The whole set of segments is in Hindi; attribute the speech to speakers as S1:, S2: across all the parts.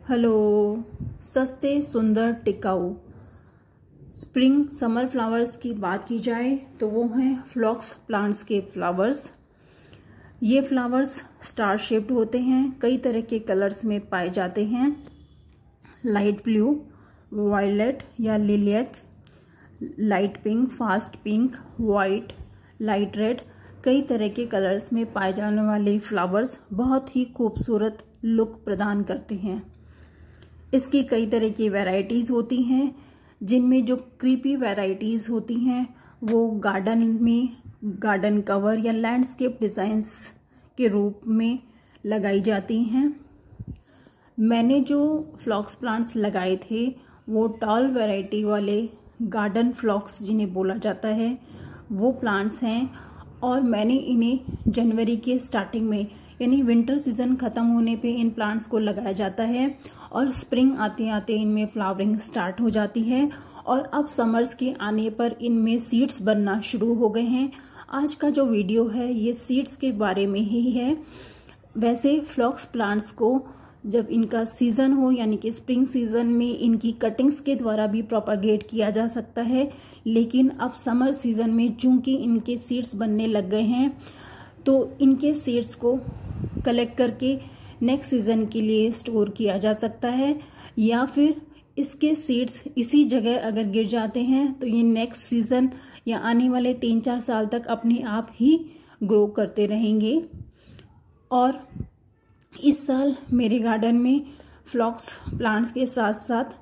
S1: हेलो, सस्ते सुंदर टिकाऊ स्प्रिंग समर फ्लावर्स की बात की जाए तो वो हैं फ्लॉक्स प्लांट्स के फ्लावर्स। ये फ्लावर्स स्टार शेप्ड होते हैं, कई तरह के कलर्स में पाए जाते हैं। लाइट ब्लू, वायलेट या lilac, light pink, fast pink, white, light red, कई तरह के कलर्स में पाए जाने वाले फ्लावर्स बहुत ही खूबसूरत लुक प्रदान करते हैं। इसकी कई तरह की वैरायटीज़ होती हैं, जिनमें जो क्रीपी वैरायटीज़ होती हैं वो गार्डन में गार्डन कवर या लैंडस्केप डिज़ाइंस के रूप में लगाई जाती हैं। मैंने जो फ्लॉक्स प्लांट्स लगाए थे वो टॉल वैरायटी वाले गार्डन फ्लॉक्स जिन्हें बोला जाता है वो प्लांट्स हैं, और मैंने इन्हें जनवरी के स्टार्टिंग में यानी विंटर सीजन ख़त्म होने पे इन प्लांट्स को लगाया जाता है और स्प्रिंग आते आते इनमें फ्लावरिंग स्टार्ट हो जाती है और अब समर्स के आने पर इनमें सीड्स बनना शुरू हो गए हैं। आज का जो वीडियो है ये सीड्स के बारे में ही है। वैसे फ्लॉक्स प्लांट्स को जब इनका सीज़न हो यानी कि स्प्रिंग सीज़न में इनकी कटिंग्स के द्वारा भी प्रोपागेट किया जा सकता है, लेकिन अब समर सीज़न में चूंकि इनके सीड्स बनने लग गए हैं तो इनके सीड्स को कलेक्ट करके नेक्स्ट सीज़न के लिए स्टोर किया जा सकता है, या फिर इसके सीड्स इसी जगह अगर गिर जाते हैं तो ये नेक्स्ट सीज़न या आने वाले 3-4 साल तक अपने आप ही ग्रो करते रहेंगे। और इस साल मेरे गार्डन में फ्लॉक्स प्लांट्स के साथ साथ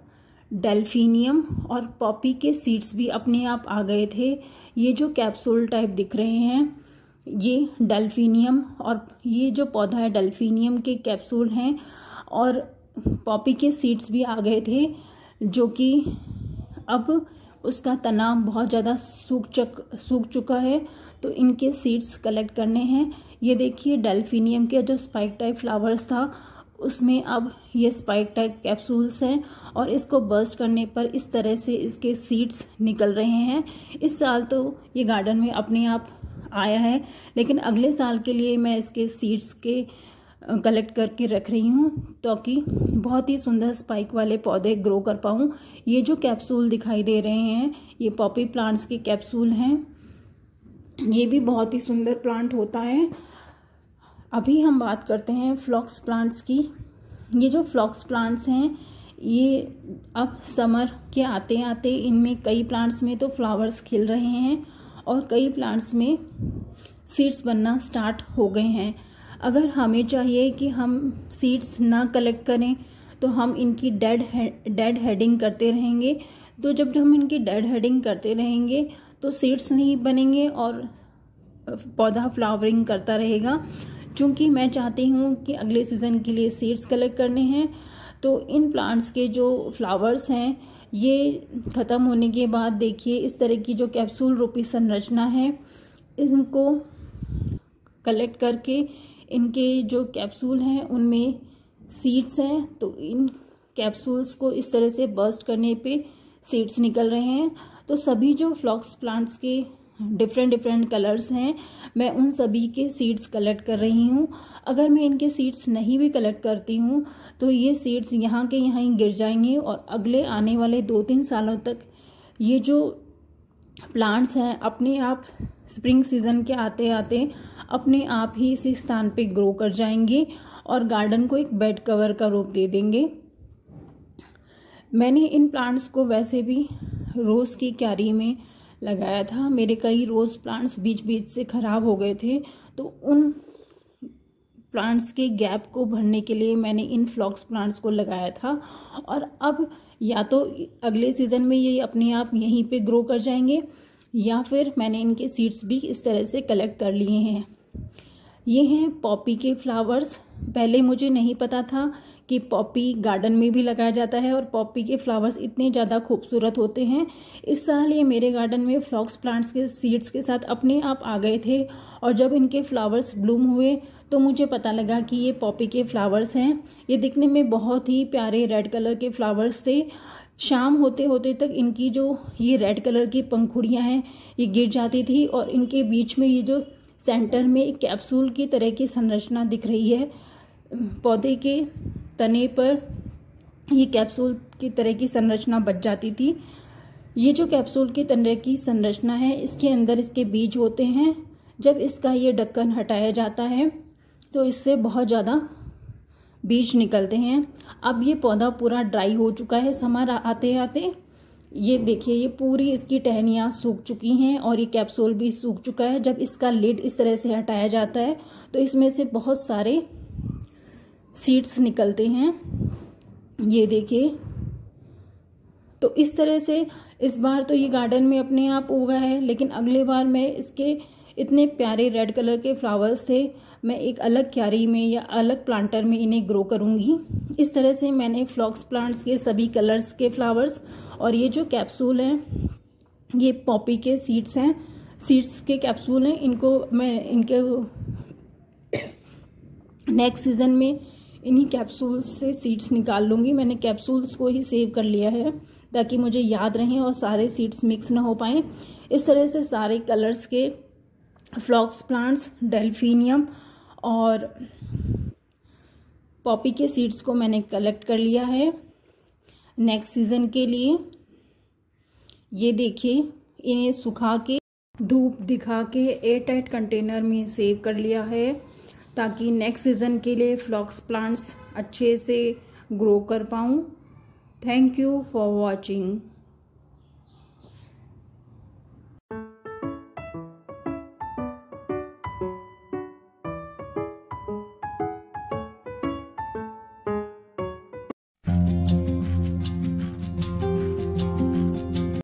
S1: डेल्फिनियम और पॉपी के सीड्स भी अपने आप आ गए थे। ये जो कैप्सूल टाइप दिख रहे हैं ये डेल्फिनियम, और ये जो पौधा है डेल्फिनियम के कैप्सूल हैं, और पॉपी के सीड्स भी आ गए थे जो कि अब उसका तना बहुत ज़्यादा सूख चुका है, तो इनके सीड्स कलेक्ट करने हैं। ये देखिए डेल्फिनियम के जो स्पाइक टाइप फ्लावर्स था उसमें अब ये स्पाइक टाइप कैप्सूल्स हैं और इसको बर्स्ट करने पर इस तरह से इसके सीड्स निकल रहे हैं। इस साल तो ये गार्डन में अपने आप आया है, लेकिन अगले साल के लिए मैं इसके सीड्स के कलेक्ट करके रख रही हूँ ताकि बहुत ही सुंदर स्पाइक वाले पौधे ग्रो कर पाऊँ। ये जो कैप्सूल दिखाई दे रहे हैं ये पॉपी प्लांट्स के कैप्सूल हैं। ये भी बहुत ही सुंदर प्लांट होता है। अभी हम बात करते हैं फ्लॉक्स प्लांट्स की। ये जो फ्लॉक्स प्लांट्स हैं ये अब समर के आते आते इनमें कई प्लांट्स में तो फ्लावर्स खिल रहे हैं और कई प्लांट्स में सीड्स बनना स्टार्ट हो गए हैं। अगर हमें चाहिए कि हम सीड्स ना कलेक्ट करें तो हम इनकी डेड हेडिंग करते रहेंगे, तो जब हम इनकी डेड हेडिंग करते रहेंगे तो सीड्स नहीं बनेंगे और पौधा फ्लावरिंग करता रहेगा। चूँकि मैं चाहती हूँ कि अगले सीज़न के लिए सीड्स कलेक्ट करने हैं, तो इन प्लांट्स के जो फ्लावर्स हैं ये ख़त्म होने के बाद देखिए इस तरह की जो कैप्सूल रूपी संरचना है इनको कलेक्ट करके इनके जो कैप्सूल हैं उनमें सीड्स हैं, तो इन कैप्सूल्स को इस तरह से बर्स्ट करने पे सीड्स निकल रहे हैं। तो सभी जो फ्लॉक्स प्लांट्स के डिफरेंट कलर्स हैं मैं उन सभी के सीड्स कलेक्ट कर रही हूँ। अगर मैं इनके सीड्स नहीं भी कलेक्ट करती हूँ तो ये सीड्स यहाँ के यहाँ ही गिर जाएंगे और अगले आने वाले 2-3 सालों तक ये जो प्लांट्स हैं अपने आप स्प्रिंग सीजन के आते आते अपने आप ही इसी स्थान पे ग्रो कर जाएंगे और गार्डन को एक बेड कवर का रूप दे देंगे। मैंने इन प्लांट्स को वैसे भी रोज़ की क्यारी में लगाया था। मेरे कई रोज़ प्लांट्स बीच बीच से ख़राब हो गए थे, तो उन प्लांट्स के गैप को भरने के लिए मैंने इन फ्लॉक्स प्लांट्स को लगाया था, और अब या तो अगले सीज़न में ये अपने आप यहीं पे ग्रो कर जाएंगे या फिर मैंने इनके सीड्स भी इस तरह से कलेक्ट कर लिए हैं। ये हैं पॉपी के फ्लावर्स। पहले मुझे नहीं पता था कि पॉपी गार्डन में भी लगाया जाता है और पॉपी के फ्लावर्स इतने ज़्यादा खूबसूरत होते हैं। इस साल ये मेरे गार्डन में फ्लॉक्स प्लांट्स के सीड्स के साथ अपने आप आ गए थे, और जब इनके फ्लावर्स ब्लूम हुए तो मुझे पता लगा कि ये पॉपी के फ्लावर्स हैं। ये दिखने में बहुत ही प्यारे रेड कलर के फ्लावर्स थे। शाम होते होते तक इनकी जो ये रेड कलर की पंखुड़ियाँ हैं ये गिर जाती थी और इनके बीच में ये जो सेंटर में एक कैप्सूल की तरह की संरचना दिख रही है। पौधे के तने पर ये कैप्सूल की तरह की संरचना बच जाती थी। ये जो कैप्सूल की तरह की संरचना है, इसके अंदर इसके बीज होते हैं। जब इसका ये ढक्कन हटाया जाता है तो इससे बहुत ज़्यादा बीज निकलते हैं। अब ये पौधा पूरा ड्राई हो चुका है समर आते आते। ये देखिए, ये पूरी इसकी टहनियाँ सूख चुकी हैं और ये कैप्सूल भी सूख चुका है। जब इसका लिड इस तरह से हटाया जाता है तो इसमें से बहुत सारे सीड्स निकलते हैं। ये देखिए, तो इस तरह से इस बार तो ये गार्डन में अपने आप उगा है, लेकिन अगले बार मैं इसके इतने प्यारे रेड कलर के फ्लावर्स थे, मैं एक अलग क्यारी में या अलग प्लांटर में इन्हें ग्रो करूंगी। इस तरह से मैंने फ्लॉक्स प्लांट्स के सभी कलर्स के फ्लावर्स, और ये जो कैप्सूल हैं ये पॉपी के सीड्स हैं, सीड्स के कैप्सूल हैं। इनको मैं इनके नेक्स्ट सीजन में इन्हीं कैप्सूल्स से सीड्स निकाल लूँगी। मैंने कैप्सूल्स को ही सेव कर लिया है ताकि मुझे याद रहें और सारे सीड्स मिक्स ना हो पाएँ। इस तरह से सारे कलर्स के फ्लॉक्स प्लांट्स, डेल्फिनियम और पॉपी के सीड्स को मैंने कलेक्ट कर लिया है नेक्स्ट सीज़न के लिए। ये देखिए, इन्हें सुखा के धूप दिखा के एयरटाइट कंटेनर में सेव कर लिया है ताकि नेक्स्ट सीज़न के लिए फ्लॉक्स प्लांट्स अच्छे से ग्रो कर पाऊँ। Thank you for watching.